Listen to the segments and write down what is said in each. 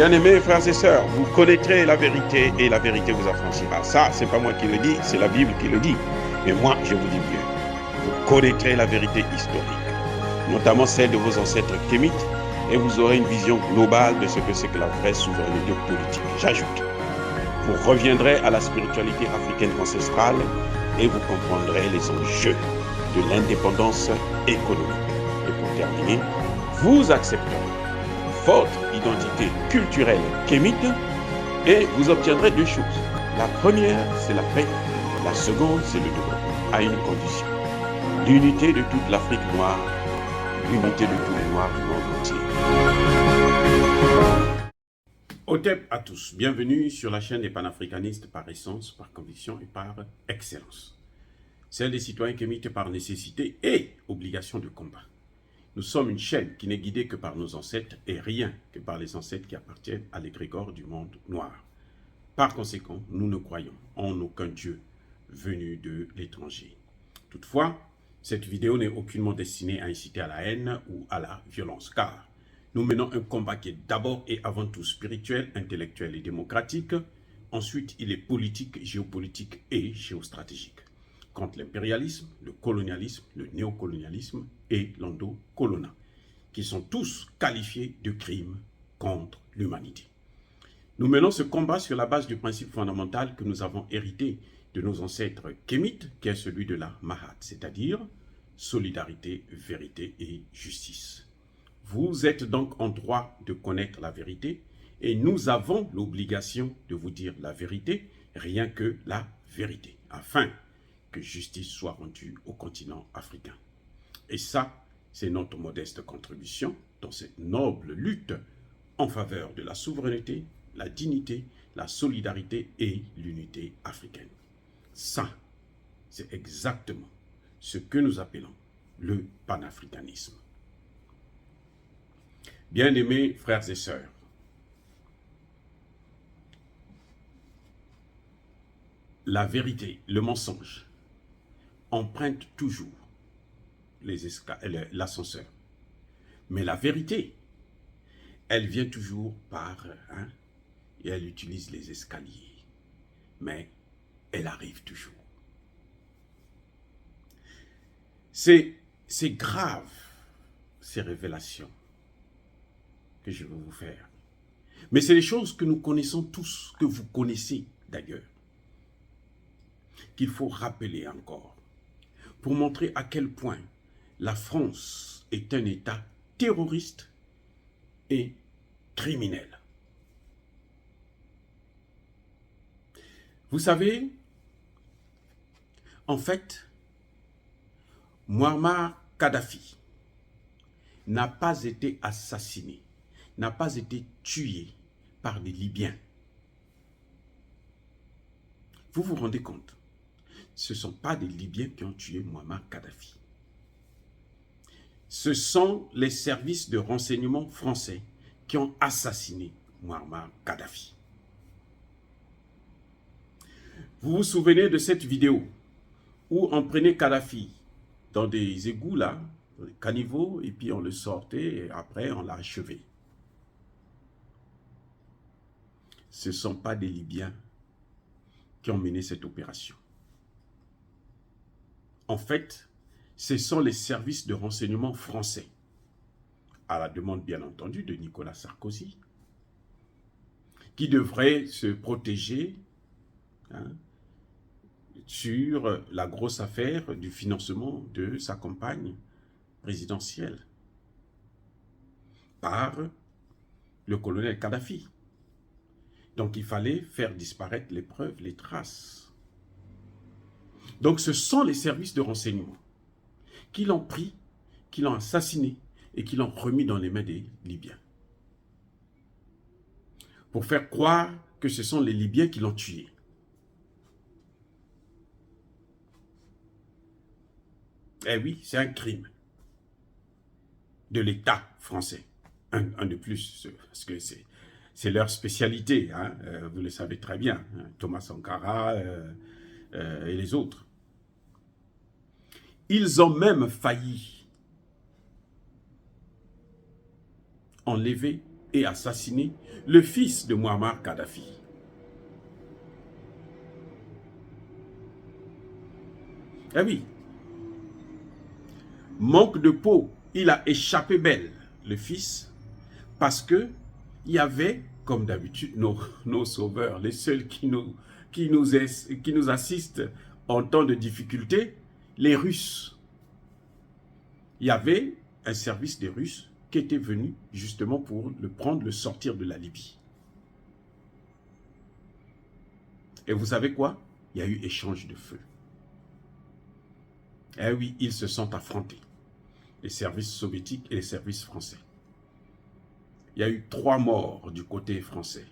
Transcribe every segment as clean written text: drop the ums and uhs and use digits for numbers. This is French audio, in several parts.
Bien-aimés frères et sœurs, vous connaîtrez la vérité et la vérité vous affranchira. Ça, c'est pas moi qui le dis, c'est la Bible qui le dit. Mais moi, je vous dis mieux. Vous connaîtrez la vérité historique, notamment celle de vos ancêtres kémites, et vous aurez une vision globale de ce que c'est que la vraie souveraineté politique. J'ajoute, vous reviendrez à la spiritualité africaine ancestrale et vous comprendrez les enjeux de l'indépendance économique. Et pour terminer, vous accepterez votre identité culturelle kémite et vous obtiendrez deux choses. La première, c'est la paix. La seconde, c'est le développement, à une condition. L'unité de toute l'Afrique noire, l'unité de tous les Noirs du monde entier. Otep à tous, bienvenue sur la chaîne des panafricanistes par essence, par conviction et par excellence. Celle des citoyens kémites par nécessité et obligation de combat. Nous sommes une chaîne qui n'est guidée que par nos ancêtres et rien que par les ancêtres qui appartiennent à l'égrégore du monde noir. Par conséquent, nous ne croyons en aucun Dieu venu de l'étranger. Toutefois, cette vidéo n'est aucunement destinée à inciter à la haine ou à la violence, car nous menons un combat qui est d'abord et avant tout spirituel, intellectuel et démocratique. Ensuite, il est politique, géopolitique et géostratégique. Contre l'impérialisme, le colonialisme, le néocolonialisme et l'endocolona, qui sont tous qualifiés de crimes contre l'humanité. Nous menons ce combat sur la base du principe fondamental que nous avons hérité de nos ancêtres kémites, qui est celui de la Mahat, c'est-à-dire solidarité, vérité et justice. Vous êtes donc en droit de connaître la vérité et nous avons l'obligation de vous dire la vérité, rien que la vérité, afin que justice soit rendue au continent africain. Et ça, c'est notre modeste contribution dans cette noble lutte en faveur de la souveraineté, la dignité, la solidarité et l'unité africaine. Ça, c'est exactement ce que nous appelons le panafricanisme. Bien-aimés frères et sœurs, la vérité, le mensonge, emprunte toujours l'ascenseur. Mais la vérité, elle vient toujours et elle utilise les escaliers. Mais elle arrive toujours. C'est grave, ces révélations que je veux vous faire. Mais c'est des choses que nous connaissons tous, que vous connaissez d'ailleurs, qu'il faut rappeler encore, pour montrer à quel point la France est un État terroriste et criminel. Vous savez, en fait, Muammar Kadhafi n'a pas été assassiné, n'a pas été tué par des Libyens. Vous vous rendez compte? Ce ne sont pas des Libyens qui ont tué Muammar Kadhafi. Ce sont les services de renseignement français qui ont assassiné Muammar Kadhafi. Vous vous souvenez de cette vidéo où on prenait Kadhafi dans des égouts là, dans des caniveaux, et puis on le sortait et après on l'a achevé. Ce ne sont pas des Libyens qui ont mené cette opération. En fait, ce sont les services de renseignement français, à la demande bien entendu de Nicolas Sarkozy, qui devraient se protéger sur la grosse affaire du financement de sa campagne présidentielle par le colonel Kadhafi. Donc il fallait faire disparaître les preuves, les traces. Donc ce sont les services de renseignement qui l'ont pris, qui l'ont assassiné et qui l'ont remis dans les mains des Libyens. Pour faire croire que ce sont les Libyens qui l'ont tué. Eh oui, c'est un crime de l'État français. Un de plus, parce que c'est leur spécialité, vous le savez très bien, Thomas Sankara et les autres. Ils ont même failli enlever et assassiné le fils de Muammar Kadhafi. Eh oui, manque de peau, il a échappé belle, le fils, parce que il y avait, comme d'habitude, nos sauveurs, les seuls qui nous assistent en temps de difficulté, les Russes. Il y avait un service des Russes qui était venu justement pour le prendre, le sortir de la Libye. Et vous savez quoi? Il y a eu échange de feu. Eh oui, ils se sont affrontés, les services soviétiques et les services français. Il y a eu 3 morts du côté français.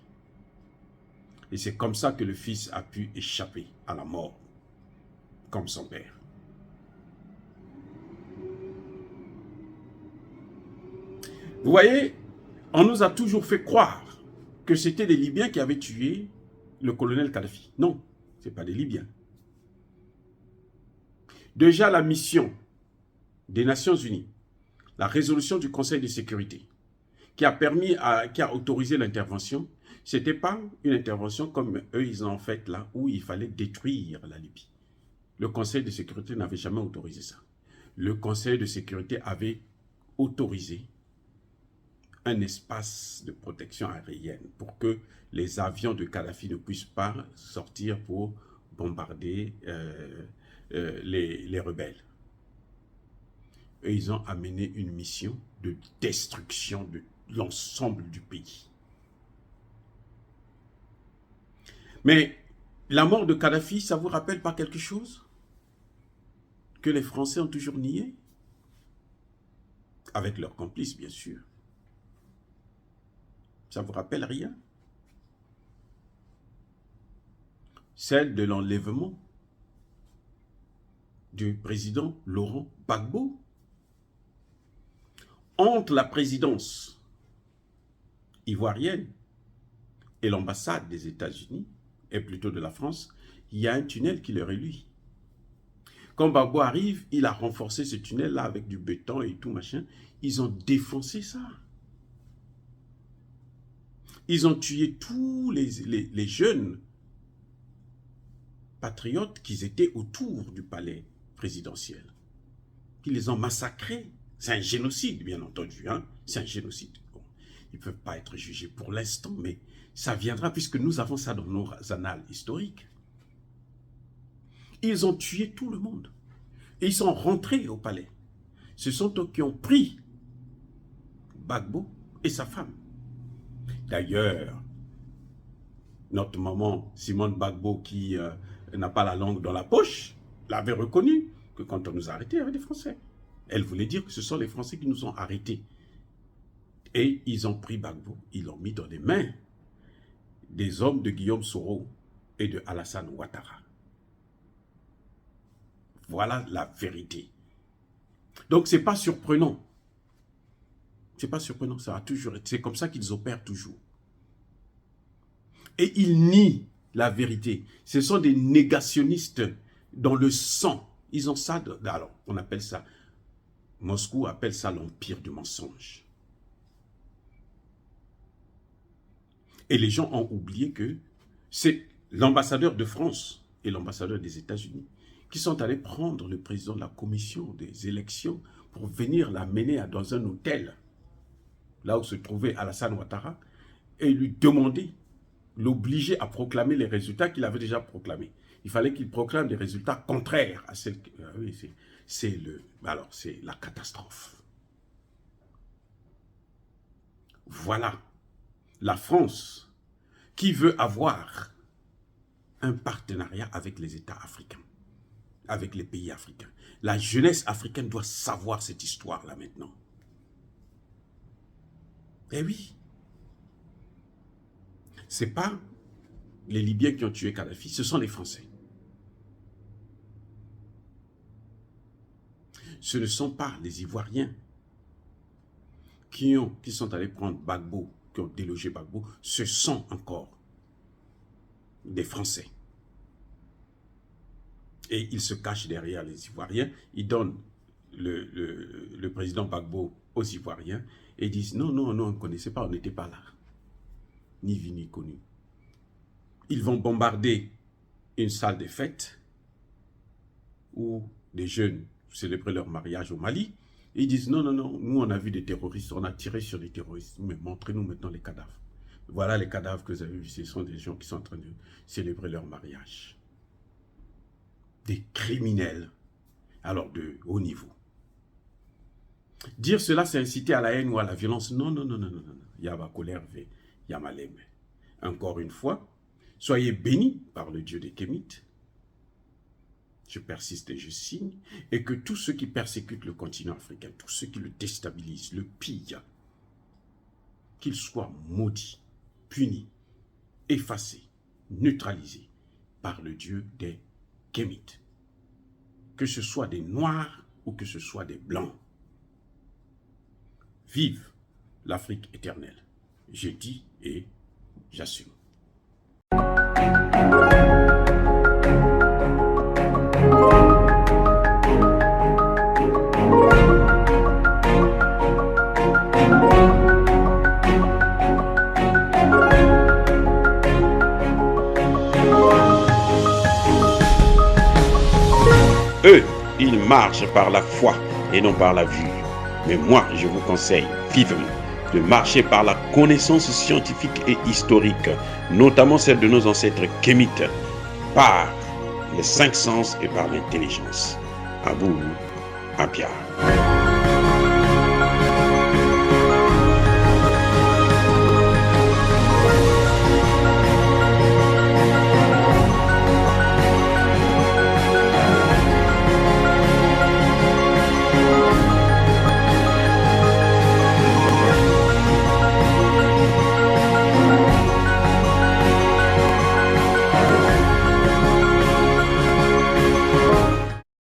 Et c'est comme ça que le fils a pu échapper à la mort, comme son père. Vous voyez, on nous a toujours fait croire que c'était les Libyens qui avaient tué le colonel Kadhafi. Non, ce n'est pas des Libyens. Déjà la mission des Nations Unies, la résolution du Conseil de sécurité, qui a autorisé l'intervention, ce n'était pas une intervention comme eux ils ont fait là, où il fallait détruire la Libye. Le Conseil de sécurité n'avait jamais autorisé ça. Le Conseil de sécurité avait autorisé un espace de protection aérienne pour que les avions de Kadhafi ne puissent pas sortir pour bombarder les rebelles. Et ils ont amené une mission de destruction de l'ensemble du pays. Mais la mort de Kadhafi, ça vous rappelle pas quelque chose que les Français ont toujours nié? Avec leurs complices, bien sûr. Ça vous rappelle rien? Celle de l'enlèvement du président Laurent Gbagbo. Entre la présidence ivoirienne et l'ambassade des États-Unis, et plutôt de la France, il y a un tunnel qui le relie. Quand Gbagbo arrive, il a renforcé ce tunnel-là avec du béton et tout machin. Ils ont défoncé ça. Ils ont tué tous les jeunes patriotes qui étaient autour du palais présidentiel. Ils les ont massacrés. C'est un génocide, bien entendu. Hein? C'est un génocide. Bon, ils ne peuvent pas être jugés pour l'instant, mais ça viendra puisque nous avons ça dans nos annales historiques. Ils ont tué tout le monde. Et ils sont rentrés au palais. Ce sont eux qui ont pris Gbagbo et sa femme. D'ailleurs, notre maman Simone Gbagbo, qui n'a pas la langue dans la poche, l'avait reconnu que quand on nous a arrêtés, il y avait des Français. Elle voulait dire que ce sont les Français qui nous ont arrêtés. Et ils ont pris Gbagbo, ils l'ont mis dans les mains des hommes de Guillaume Soro et de Alassane Ouattara. Voilà la vérité. Donc, ce n'est pas surprenant. Ce n'est pas surprenant, ça a toujours été. C'est comme ça qu'ils opèrent toujours. Et ils nient la vérité. Ce sont des négationnistes dans le sang. Ils ont ça, alors on appelle ça, Moscou appelle ça l'empire du mensonge. Et les gens ont oublié que c'est l'ambassadeur de France et l'ambassadeur des États-Unis qui sont allés prendre le président de la commission des élections pour venir l'amener dans un hôtel, là où se trouvait Alassane Ouattara, et lui demander, l'obliger à proclamer les résultats qu'il avait déjà proclamés. Il fallait qu'il proclame des résultats contraires à celles... Oui, c'est la catastrophe. Voilà la France qui veut avoir un partenariat avec les États africains, avec les pays africains. La jeunesse africaine doit savoir cette histoire-là maintenant. Eh oui. Ce n'est pas les Libyens qui ont tué Kadhafi, ce sont les Français. Ce ne sont pas les Ivoiriens qui sont allés prendre Gbagbo, qui ont délogé Gbagbo, ce sont encore des Français. Et ils se cachent derrière les Ivoiriens, ils donnent le président Gbagbo aux Ivoiriens et disent non, non, non, on ne connaissait pas, on n'était pas là. Ni vu ni connu. Ils vont bombarder une salle de fête où des jeunes célébraient leur mariage au Mali. Et ils disent non, non, non, nous on a vu des terroristes, on a tiré sur des terroristes, mais montrez-nous maintenant les cadavres. Voilà les cadavres que vous avez vus, ce sont des gens qui sont en train de célébrer leur mariage. Des criminels, alors de haut niveau. Dire cela, c'est inciter à la haine ou à la violence. Non, non, non, non, non, non. Yaba colère, Yamalem. Encore une fois, soyez bénis par le Dieu des Kémites. Je persiste et je signe, et que tous ceux qui persécutent le continent africain, tous ceux qui le déstabilisent, le pillent, qu'ils soient maudits, punis, effacés, neutralisés par le Dieu des Kémites. Que ce soit des Noirs ou que ce soit des Blancs. Vive l'Afrique éternelle. Je dis et j'assume. Eux, ils marchent par la foi et non par la vue. Mais moi, je vous conseille vivement de marcher par la connaissance scientifique et historique, notamment celle de nos ancêtres kémites, par les 5 sens et par l'intelligence. À vous, à Pierre.